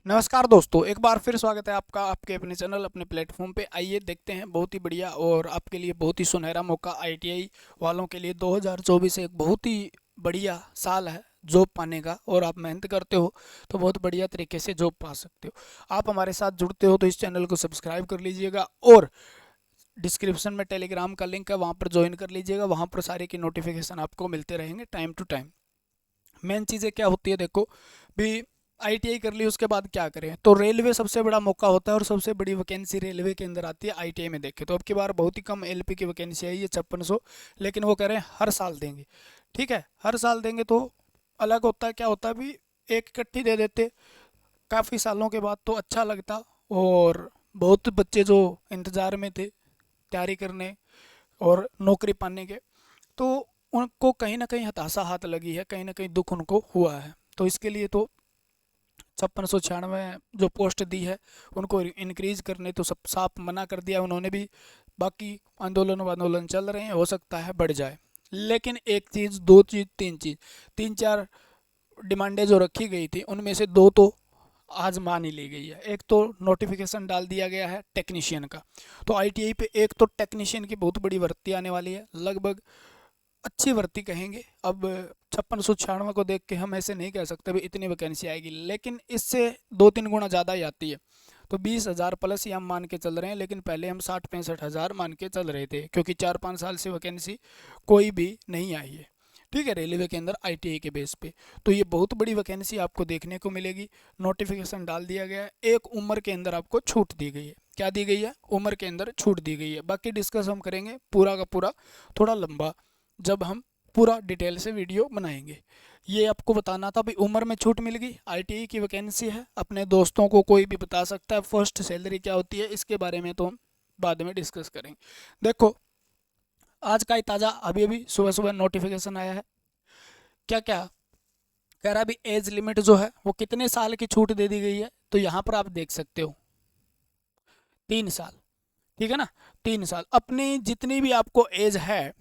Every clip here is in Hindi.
नमस्कार दोस्तों, एक बार फिर स्वागत है आपका आपके अपने चैनल अपने प्लेटफॉर्म पे। आइए देखते हैं बहुत ही बढ़िया और आपके लिए बहुत ही सुनहरा मौका। आईटीआई वालों के लिए 2024 एक बहुत ही बढ़िया साल है जॉब पाने का। और आप मेहनत करते हो तो बहुत बढ़िया तरीके से जॉब पा सकते हो। आप हमारे साथ जुड़ते हो तो इस चैनल को सब्सक्राइब कर लीजिएगा और डिस्क्रिप्शन में टेलीग्राम का लिंक है, वहाँ पर ज्वाइन कर लीजिएगा। वहाँ पर सारे की नोटिफिकेशन आपको मिलते रहेंगे टाइम टू टाइम। मेन चीज़ें क्या होती है देखो भी, आईटीआई कर ली उसके बाद क्या करें, तो रेलवे सबसे बड़ा मौका होता है और सबसे बड़ी वैकेंसी रेलवे के अंदर आती है आईटीआई में। देखें तो अब की बार बहुत ही कम एलपी की वैकेंसी आई है 5600, लेकिन वो कह रहे हैं हर साल देंगे। ठीक है, हर साल देंगे तो अलग होता है। क्या होता है भी, एक इकट्ठी दे देते काफ़ी सालों के बाद तो अच्छा लगता। और बहुत बच्चे जो इंतज़ार में थे तैयारी करने और नौकरी पाने के, तो उनको कहीं ना कहीं हताशा हाथ लगी है, कहीं ना कहीं दुख उनको हुआ है। तो इसके लिए तो 5696 जो पोस्ट दी है उनको इंक्रीज करने तो सब साफ मना कर दिया उन्होंने भी। बाकी आंदोलन चल रहे हैं, हो सकता है बढ़ जाए। लेकिन एक चीज़, दो चीज़, तीन चीज़, तीन चार डिमांडें जो रखी गई थी उनमें से दो तो आज मान ही ली गई है। एक तो नोटिफिकेशन डाल दिया गया है टेक्नीशियन का, तो आईटीआई पे एक तो टेक्नीशियन की बहुत बड़ी भर्ती आने वाली है, लगभग अच्छी भर्ती कहेंगे। अब 5696 को देख के हम ऐसे नहीं कह सकते भी इतनी वैकेंसी आएगी, लेकिन इससे 2-3 गुना ज़्यादा ही आती है। तो 20,000 प्लस ही हम मान के चल रहे हैं, लेकिन पहले हम 60-65 हज़ार मान के चल रहे थे, क्योंकि 4-5 साल से वैकेंसी कोई भी नहीं आई है। ठीक है, रेलवे के अंदर आईटीआई के बेस पे तो ये बहुत बड़ी वैकेंसी आपको देखने को मिलेगी। नोटिफिकेशन डाल दिया गया है, एक उम्र के अंदर आपको छूट दी गई है। क्या दी गई है? उम्र के अंदर छूट दी गई है। बाकी डिस्कस हम करेंगे पूरा का पूरा, थोड़ा लंबा, जब हम पूरा डिटेल से वीडियो बनाएंगे। ये आपको बताना था भाई, उम्र में छूट मिल गई, आईटीआई की वैकेंसी है। अपने दोस्तों को कोई भी बता सकता है। फर्स्ट सैलरी क्या होती है इसके बारे में तो हम बाद में डिस्कस करेंगे। देखो, आज का ही ताज़ा अभी अभी सुबह सुबह नोटिफिकेशन आया है। क्या क्या कह रहा है अभी, एज लिमिट जो है वो कितने साल की छूट दे दी गई है, तो यहाँ पर आप देख सकते हो 3 साल। ठीक है ना, 3 साल। अपनी जितनी भी आपको एज है,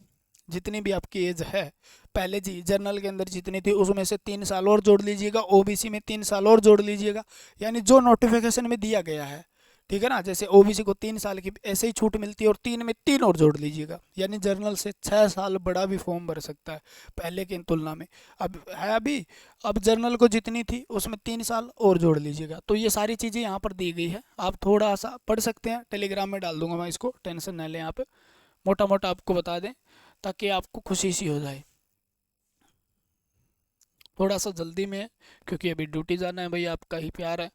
जितनी भी आपकी एज है पहले जी जनरल के अंदर जितनी थी उसमें से 3 साल और जोड़ लीजिएगा, ओबीसी में 3 साल और जोड़ लीजिएगा। यानी जो नोटिफिकेशन में दिया गया है, ठीक है ना, जैसे ओबीसी को 3 साल की ऐसे ही छूट मिलती है, और 3 में 3 और जोड़ लीजिएगा, यानी जनरल से 6 साल बड़ा भी फॉर्म भर सकता है पहले की तुलना में। अब है अभी, अब जनरल को जितनी थी उसमें 3 साल और जोड़ लीजिएगा। तो ये सारी चीज़ें यहाँ पर दी गई है, आप थोड़ा सा पढ़ सकते हैं। टेलीग्राम में डाल दूंगा मैं इसको, टेंशन न लें आप, मोटा मोटा आपको बता दें ताकि आपको खुशी सी हो जाए। थोड़ा सा जल्दी में है क्योंकि अभी ड्यूटी जाना है। भाई आपका ही प्यार है।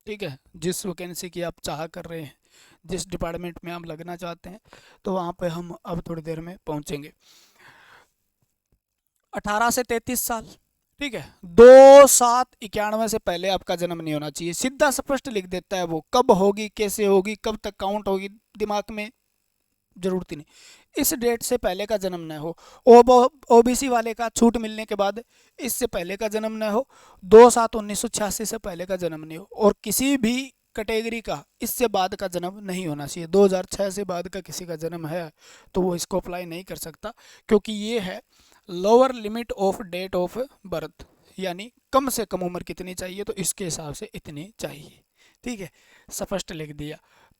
ठीक है, जिस वैकेंसी की आप चाह कर रहे हैं, जिस डिपार्टमेंट में आप लगना चाहते हैं, तो वहाँ पे हम अब थोड़ी देर में पहुँचेंगे। 18 से 33 साल, ठीक है, 2/7/91 से पहले आपका जन्म नहीं होना चाहिए। सीधा स्पष्ट लिख देता है वो, कब होगी, कैसे होगी, कब तक काउंट होगी, दिमाग में जरूरत ही नहीं। इस डेट से पहले का जन्म न हो। ओबीसी वाले का छूट मिलने के बाद इससे पहले का जन्म न हो। 2/7/1986 से पहले का जन्म नहीं हो। और किसी भी कैटेगरी का इससे बाद का जन्म नहीं होना चाहिए। 2006 से बाद का किसी का जन्म है तो वो इसको अप्लाई नहीं कर सकता, क्योंकि ये है lower limit of date of birth, यानी कम से कम उम्र कितनी चाहिए तो इसके हिसाब से इतनी चाहिए। ठीक है, स्पष्ट लिख दिया।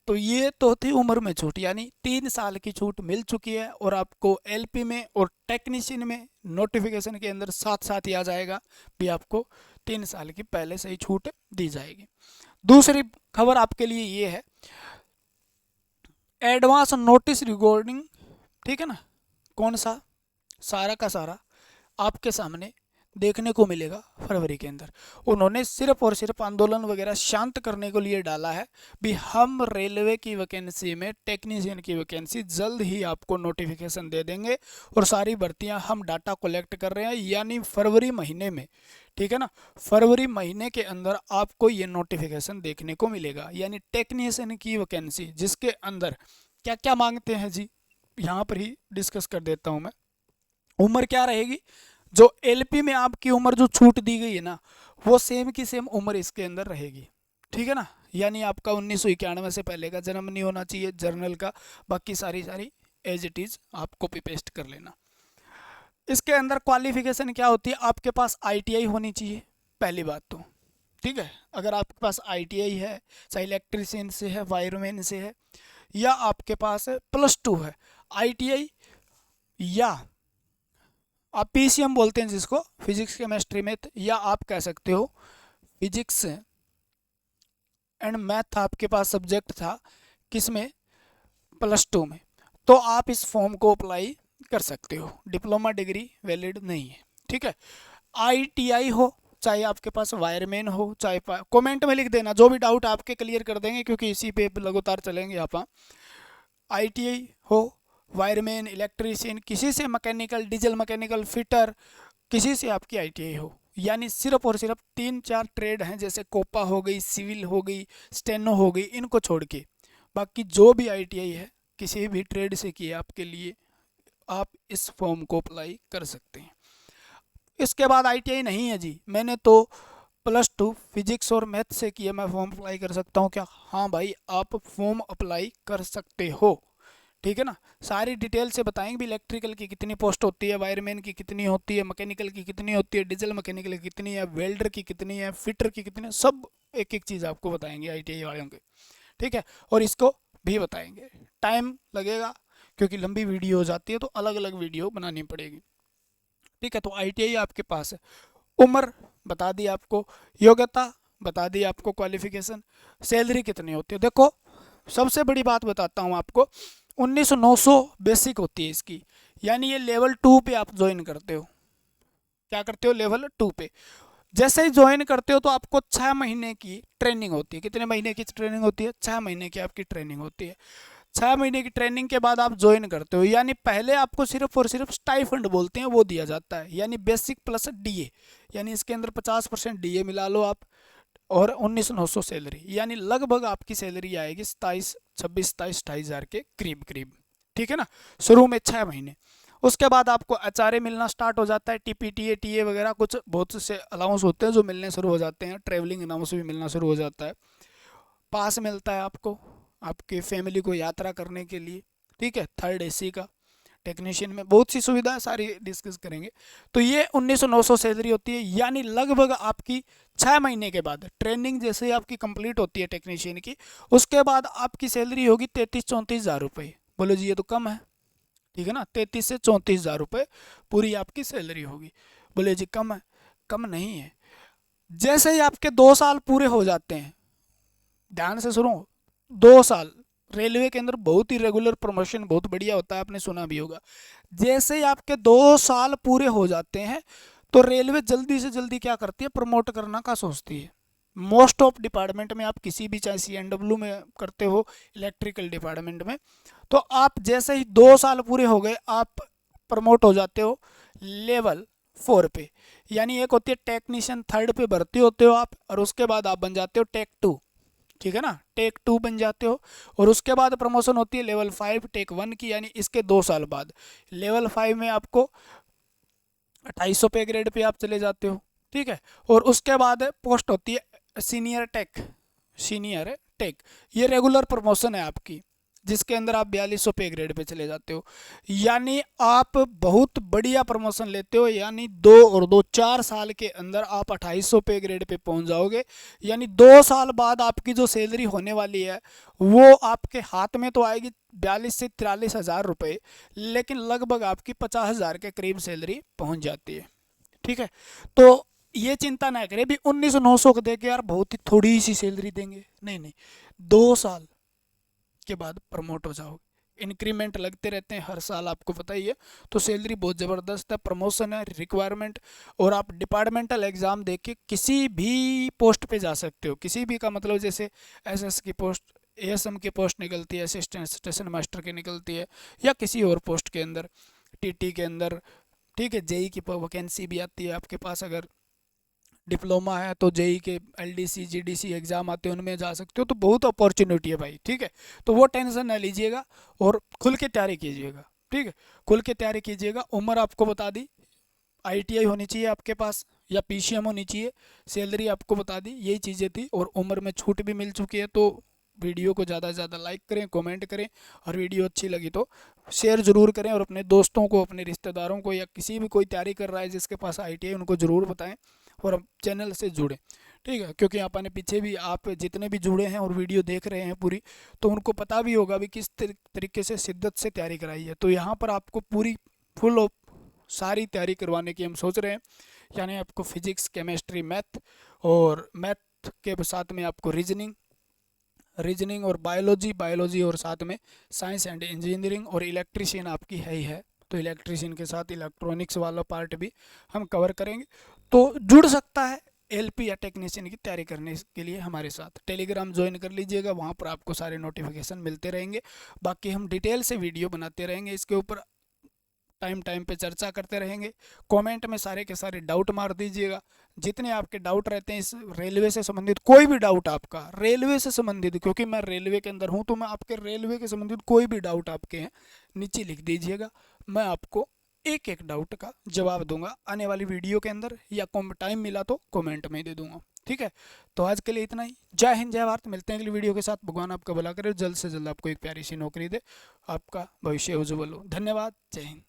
तो ये तो थी उम्र में छूट, यानी 3 साल की छूट मिल चुकी है। और आपको एलपी में और टेक्नीशियन में नोटिफिकेशन के अंदर साथ साथ ही आ जाएगा भी आपको 3 साल की पहले से ही छूट दी जाएगी। दूसरी खबर आपके लिए ये है, एडवांस नोटिस रिगार्डिंग, ठीक है ना, कौन सा, सारा का सारा आपके सामने देखने को मिलेगा फरवरी के अंदर। उन्होंने सिर्फ और सिर्फ आंदोलन वगैरह शांत करने के लिए डाला है भी, हम रेलवे की वैकेंसी में टेक्नीशियन की वैकेंसी जल्द ही आपको नोटिफिकेशन दे देंगे। और सारी भर्तियां हम डाटा कलेक्ट कर रहे हैं, यानी फरवरी महीने में, ठीक है ना, फरवरी महीने के अंदर आपको ये नोटिफिकेशन देखने को मिलेगा। यानी टेक्नीशियन की वैकेंसी जिसके अंदर क्या क्या मांगते हैं जी, यहाँ पर ही डिस्कस कर देता हूँ मैं। उम्र क्या रहेगी, जो एलपी में आपकी उम्र जो छूट दी गई है ना, वो सेम की सेम उम्र इसके अंदर रहेगी। ठीक है ना, यानी आपका 1991 से पहले का जन्म नहीं होना चाहिए जर्नल का। बाकी सारी सारी एज इट इज़ आप कॉपी पेस्ट कर लेना। इसके अंदर क्वालिफिकेशन क्या होती है, आपके पास आईटीआई होनी चाहिए पहली बात तो। ठीक है, अगर आपके पास ITI है, चाहे इलेक्ट्रीशियन से है, वायरमैन से है, या आपके पास +2 है, ITI या आप PCM बोलते हैं जिसको, फिजिक्स केमिस्ट्री मैथ, या आप कह सकते हो फिजिक्स एंड मैथ आपके पास सब्जेक्ट था किसमें, +2 में, तो आप इस फॉर्म को अप्लाई कर सकते हो। डिप्लोमा डिग्री वैलिड नहीं है, ठीक है। ITI हो, चाहे आपके पास वायरमैन हो, चाहे कमेंट में लिख देना, जो भी डाउट आपके क्लियर कर देंगे, क्योंकि इसी पे लगातार चलेंगे आप। ITI हो, वायरमैन, इलेक्ट्रीशियन, किसी से मैकेनिकल, डीजल मैकेनिकल, फिटर, किसी से आपकी ITI हो, यानी सिर्फ और सिर्फ 3-4 ट्रेड हैं, जैसे कोपा हो गई, सिविल हो गई, स्टेनो हो गई, इनको छोड़ के बाकी जो भी ITI है किसी भी ट्रेड से किए आपके लिए, आप इस फॉर्म को अप्लाई कर सकते हैं। इसके बाद ITI नहीं है जी, मैंने तो +2 फिजिक्स और मैथ से किया, मैं फॉर्म अप्लाई कर सकता हूँ क्या? हाँ भाई, आप फॉर्म अप्लाई कर सकते हो, ठीक है ना। सारी डिटेल से बताएंगे भी, इलेक्ट्रिकल की कितनी पोस्ट होती है, वायरमैन की कितनी होती है, मैकेनिकल की कितनी होती है, डीजल मैकेनिकल की कितनी है, वेल्डर की कितनी है, फिटर की कितनी है, सब एक एक चीज़ आपको बताएंगे ITI वालों के, ठीक है। और इसको भी बताएंगे, टाइम लगेगा क्योंकि लंबी वीडियो हो जाती है, तो अलग अलग वीडियो बनानी पड़ेगी, ठीक है। तो ITI आपके पास है, उम्र बता दी आपको, योग्यता बता दी आपको, क्वालिफिकेशन, सैलरी कितनी होती है। देखो, सबसे बड़ी बात बताता हूँ आपको, 1900 बेसिक होती है इसकी, यानी ये लेवल 2 पे आप ज्वाइन करते हो। क्या करते हो? लेवल 2 पे जैसे ही ज्वाइन करते हो तो आपको 6 महीने की ट्रेनिंग होती है। कितने महीने की ट्रेनिंग होती है? 6 महीने की आपकी ट्रेनिंग होती है। 6 महीने की ट्रेनिंग के बाद आप ज्वाइन करते हो, यानी पहले आपको सिर्फ और सिर्फ स्टाइफंड बोलते हैं वो दिया जाता है, यानी बेसिक प्लस DA, यानी इसके अंदर 50% DA मिला लो आप, और 1900 सैलरी, यानी लगभग आपकी सैलरी आएगी 26-27 हज़ार के करीब करीब, ठीक है ना, शुरू में 6 महीने। उसके बाद आपको HRA मिलना स्टार्ट हो जाता है, TPTA TA वगैरह कुछ बहुत से अलाउंस होते हैं जो मिलने शुरू हो जाते हैं, ट्रैवलिंग अलाउंस भी मिलना शुरू हो जाता है, पास मिलता है आपको आपके फैमिली को यात्रा करने के लिए, ठीक है, 3rd AC का, टेक्नीशियन में बहुत सी सुविधा है, सारी डिस्कस करेंगे। तो ये 1900 सैलरी होती है, यानी लगभग आपकी 6 महीने के बाद ट्रेनिंग जैसे ही आपकी कंप्लीट होती है टेक्नीशियन की, उसके बाद आपकी सैलरी होगी 33-34 हज़ार रुपये। बोलो जी ये तो कम है, ठीक है ना, 33 से 34 हज़ार रुपये पूरी आपकी सैलरी होगी। बोले जी कम है, कम नहीं है। जैसे ही आपके 2 साल पूरे हो जाते हैं, ध्यान से सुनो, 2 साल रेलवे के अंदर बहुत ही रेगुलर प्रमोशन बहुत बढ़िया होता है, आपने सुना भी होगा। जैसे ही आपके 2 साल पूरे हो जाते हैं तो रेलवे जल्दी से जल्दी क्या करती है? प्रमोट करना का सोचती है। मोस्ट ऑफ डिपार्टमेंट में आप किसी भी, चाहे CNW में करते हो, इलेक्ट्रिकल डिपार्टमेंट में, तो आप जैसे ही 2 साल पूरे हो गए आप प्रमोट हो जाते हो लेवल 4 पे, यानी एक होती है टेक्नीशियन 3rd पे भर्ती होते हो आप, और उसके बाद आप बन जाते हो टेक 2, ठीक है ना, टेक 2 बन जाते हो, और उसके बाद प्रमोशन होती है लेवल 5 टेक 1 की, यानी इसके 2 साल बाद लेवल 5 में आपको 2800 पे ग्रेड पे आप चले जाते हो, ठीक है। और उसके बाद पोस्ट होती है सीनियर टेक, सीनियर टेक, ये रेगुलर प्रमोशन है आपकी, जिसके अंदर आप 4200 पे ग्रेड पे चले जाते हो, यानी आप बहुत बढ़िया प्रमोशन लेते हो, यानी 2 और 2 4 साल के अंदर आप 2800 पे ग्रेड पे पहुंच जाओगे, यानी 2 साल बाद आपकी जो सैलरी होने वाली है वो आपके हाथ में तो आएगी 42 से 43 हज़ार रुपये, लेकिन लगभग आपकी 50 हज़ार के करीब सैलरी पहुंच जाती है, ठीक है। तो ये चिंता ना करें भी 1900 को देके यार बहुत ही थोड़ी सी सैलरी देंगे, नहीं नहीं, 2 साल के बाद प्रमोट हो जाओगे, इंक्रीमेंट लगते रहते हैं हर साल, आपको पता ही है। तो सैलरी बहुत ज़बरदस्त है, प्रमोशन है, रिक्वायरमेंट, और आप डिपार्टमेंटल एग्ज़ाम दे के किसी भी पोस्ट पे जा सकते हो। किसी भी का मतलब जैसे SS की पोस्ट, ASM की पोस्ट निकलती है, असिस्टेंट स्टेशन मास्टर की निकलती है, या किसी और पोस्ट के अंदर, TT के अंदर, ठीक है, JEE की वैकेंसी भी आती है आपके पास, अगर डिप्लोमा है तो JEE के LDC GDC एग्ज़ाम आते हैं, उनमें जा सकते हो। तो बहुत अपॉर्चुनिटी है भाई, ठीक है। तो वो टेंशन ना लीजिएगा और खुल के तैयारी कीजिएगा, ठीक है, खुल के तैयारी कीजिएगा। उम्र आपको बता दी, ITI होनी चाहिए आपके पास या PCM होनी चाहिए, सैलरी आपको बता दी, यही चीज़ें थी, और उम्र में छूट भी मिल चुकी है। तो वीडियो को ज़्यादा से ज़्यादा लाइक करें, कमेंट करें, और वीडियो अच्छी लगी तो शेयर ज़रूर करें, और अपने दोस्तों को, अपने रिश्तेदारों को, या किसी भी कोई तैयारी कर रहा है जिसके पास ITI, उनको ज़रूर बताएं, और हम चैनल से जुड़ें, ठीक है, क्योंकि अपने पीछे भी आप जितने भी जुड़े हैं और वीडियो देख रहे हैं पूरी, तो उनको पता भी होगा भी किस तरीके से शिद्दत से तैयारी कराई है। तो यहाँ पर आपको पूरी फुल ऑफ सारी तैयारी करवाने की हम सोच रहे हैं, यानी आपको फिजिक्स, केमिस्ट्री, मैथ, और मैथ के साथ में आपको रीजनिंग और बायोलॉजी और साथ में साइंस एंड इंजीनियरिंग, और इलेक्ट्रीशियन आपकी है ही है, तो इलेक्ट्रीशियन के साथ इलेक्ट्रॉनिक्स वाला पार्ट भी हम कवर करेंगे। तो जुड़ सकता है एलपी या टेक्नीशियन की तैयारी करने के लिए हमारे साथ। टेलीग्राम ज्वाइन कर लीजिएगा, वहाँ पर आपको सारे नोटिफिकेशन मिलते रहेंगे। बाकी हम डिटेल से वीडियो बनाते रहेंगे, इसके ऊपर टाइम पे चर्चा करते रहेंगे। कमेंट में सारे के सारे डाउट मार दीजिएगा, जितने आपके डाउट रहते हैं इस रेलवे से संबंधित, कोई भी डाउट आपका रेलवे से संबंधित, क्योंकि मैं रेलवे के अंदर हूं, तो मैं आपके रेलवे के संबंधित कोई भी डाउट आपके हैं नीचे लिख दीजिएगा, मैं आपको एक एक डाउट का जवाब दूंगा आने वाली वीडियो के अंदर, या टाइम मिला तो कमेंट में दे दूंगा। ठीक है, तो आज के लिए इतना ही। जय हिंद, जय भारत। मिलते हैं अगली वीडियो के साथ। भगवान आपका भला करे, जल्द से जल्द आपको एक प्यारी सी नौकरी दे, आपका भविष्य उज्जवल हो। धन्यवाद, जय हिंद।